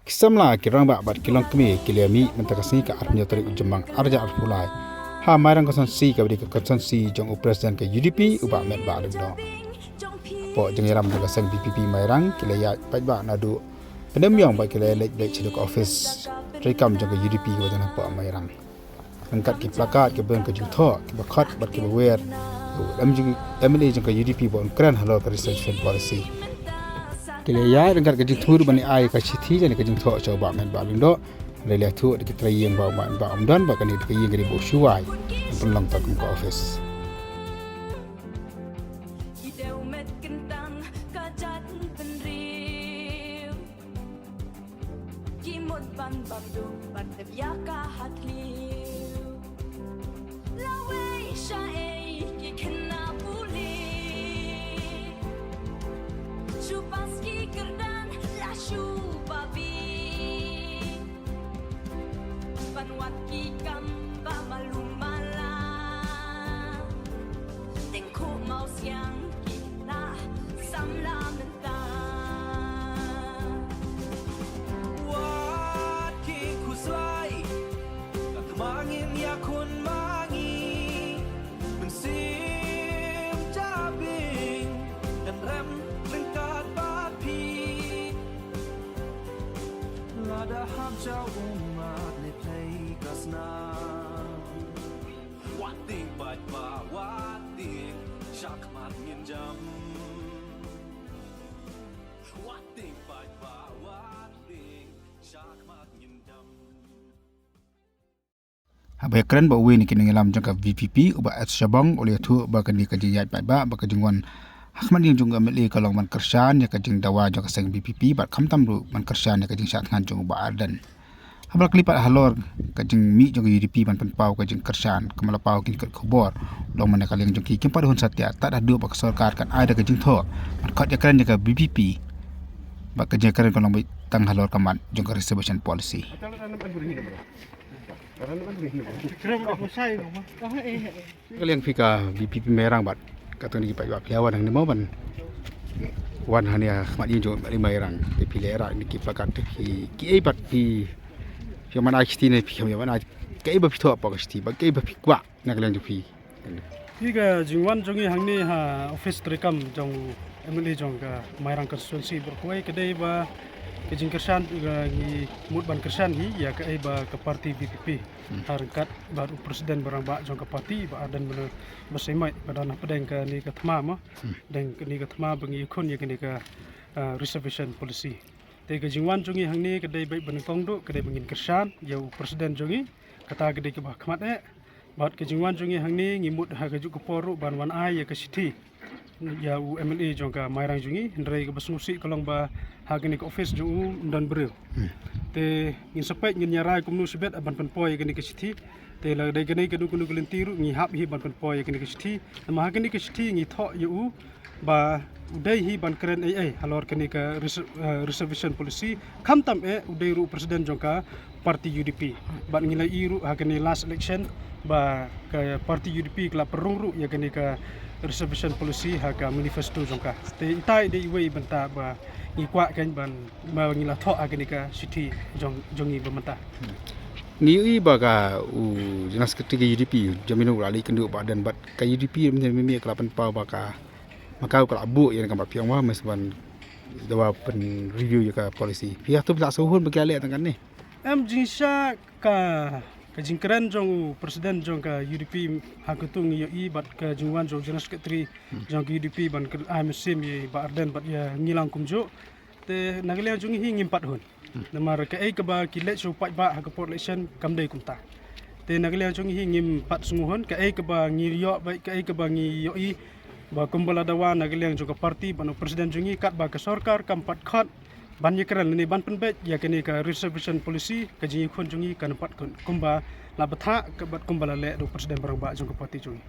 Kisamla kirang ba bat kilong kemi kiliami mentakasni ka arnya tarik ujembang arja arpulai. Ha marang kasan si ka bidi kasan si jong presiden ke UDP uba met ba do. Po jeng yaram daga sang BPP marang kilaya pat ba nadu. Pendem yang ba kilaya lek chiluk office. Rekam jong ke UDP wa jana po marang. Angkat ki plakat ke ben ke jung tho ki bakhat bat ki wer. MLA jong ke UDP bon kran halo ka research policy. Kilaya angkat ke jung thur bani ai ka chithi jani ke jung tho coba men ba lindo. Lelia tu di kita yang bawa amdan bahkan di yang dari bosuai pelang tak ke office. Abai keren ba wen kin ngelam jangka VPP uba at Sabang oleh tu ba kan di kajiyat ba ka jingwan Ahmad yang jung amli kalong man kersan ya ka jing dawa jangka seng VPP ba kham tam ru man kersan ya ka jing sat ngan jung ba ardan habal klipat halor ka jing mi jung UDP ban pen pau ka jing kersan kemala pau kin kat khobor long man kaleng jung ki kempa hon satya tak ada ba sarkar kan ada ka jing tho man khat ya keren ya ka VPP ba ka jing keren kalong tang halor kaman jung ka reservation policy. Kalian fika BPP merang bat kata ni pak piawan nang mau ban wan hanya mat injo lima merang di pilera ni ki plakat ki bat pi mana isti ni pi mana kai ba pito apa kasti ba kai ba pi kwa na kalian pi Higa jingwan jongi hangni ha office rekam jong MLA jong ka merang konstituensi berkuai kedai ba kejing kersan gi mut ban kersan hi ya ka ba ke parti BPP harkat baru presiden barang ba jong ka parti ba adan bener besemai badana pedeng ka ni ka thma ma deng ni ka thma bangi khun ya ni ka reservation policy te ka jingwan jongi hangni kedai bai ban kongdo kedai bangin kersan ya presiden jongi kata kedai ke ba khmat e bat ke jingwan jongi hangni ngimut ha ka ju ko poru ban wan ai ya ka sithi ya MLA jong ka mairang jongi ndrai ka basnusi kalong ba hagani ka office jong dan breu te ngin sapai ngin nyarai kumnu sibet aban pen poi gani ka sithi te la dai gani ka du lentiru ngi hap hi ban pen poi gani ka sithi ma hagani ka sithi ngi tho yu ba udai hi ban keren ai halor kani ka reservation policy kham tam udai ru presiden jong ka parti UDP ban ngilai iru hagani last election ba ka parti UDP kala perung ru ya gani ka reservation policy haga manifesto jongka te itai de iwe benta ba ngikwa kan ban ba ngila tho agani ka city jongi bementa ni ba ka jenas ketika UDP jaminu rali kendu badan bat ka UDP memi kelapan pau ba ka maka ka abu yang ka piang wa mesban dawa pen review ya ka policy pihak tu tak suhun bagi alek tangan ni jinsha ka kajingkran jong presiden jong ka UDP hakutung i bat ka jungwan jong jenas ketri jong UDP ban ka AMSM ye ba arden bat ya ngilang kumjo te nagalian jong hi ngimpat hun namar ka ai ka ba kilet so pat ba ha ka election kamdai kumta te nagalian jong hi ngimpat sunguhon ka ai ka ba ngiriyo ba ka ai ka ba ngiyo i ba kumbala dawa nagalian jong ka parti ban presiden jong i kat ba ka sarkar kampat khat ban yekran ni ban penbet ya kini ka reservation policy ka jingi khon jungi kan pat kumba la batha ka bat kumbala le do presiden barang ba jong ka parti jungi